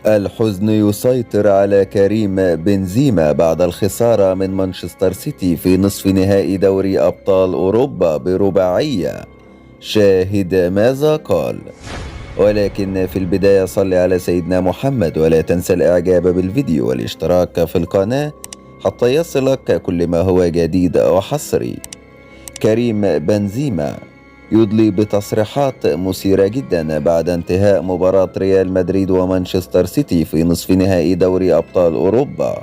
الحزن يسيطر على كريم بنزيما بعد الخسارة من مانشستر سيتي في نصف نهائي دوري أبطال أوروبا برباعية. شاهد ماذا قال. ولكن في البداية صل على سيدنا محمد، ولا تنسى الإعجاب بالفيديو والاشتراك في القناة حتى يصلك كل ما هو جديد وحصري. كريم بنزيما يدلي بتصريحات مثيرة جدا بعد انتهاء مباراة ريال مدريد ومانشستر سيتي في نصف نهائي دوري أبطال أوروبا،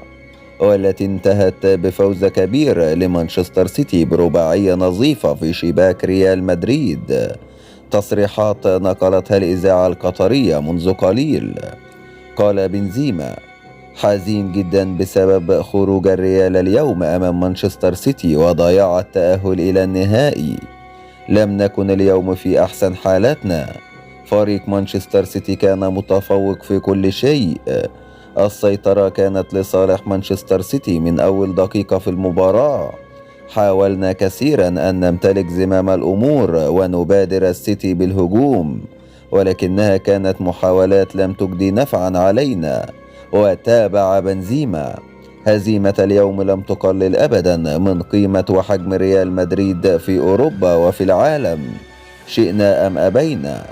والتي انتهت بفوز كبير لمانشستر سيتي برباعية نظيفة في شباك ريال مدريد. تصريحات نقلتها الإذاعة القطرية منذ قليل. قال بنزيما: حزين جدا بسبب خروج الريال اليوم أمام مانشستر سيتي وضياع التأهل إلى النهائي. لم نكن اليوم في أحسن حالاتنا. فريق مانشستر سيتي كان متفوق في كل شيء. السيطرة كانت لصالح مانشستر سيتي من أول دقيقة في المباراة. حاولنا كثيرا أن نمتلك زمام الأمور ونبادر السيتي بالهجوم، ولكنها كانت محاولات لم تجدي نفعا علينا. وتابع بنزيما: هزيمة اليوم لم تقلل أبدا من قيمة وحجم ريال مدريد في أوروبا وفي العالم. شئنا أم أبينا،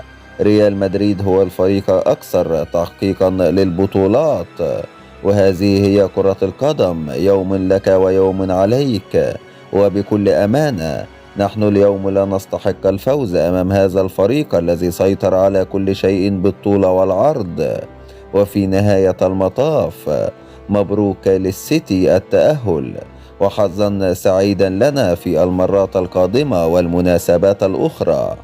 ريال مدريد هو الفريق الأكثر تحقيقا للبطولات، وهذه هي كرة القدم، يوم لك ويوم عليك. وبكل أمانة نحن اليوم لا نستحق الفوز أمام هذا الفريق الذي سيطر على كل شيء بالطول والعرض. وفي نهاية المطاف مبروك للسيتي التأهل، وحظا سعيدا لنا في المرات القادمة والمناسبات الأخرى.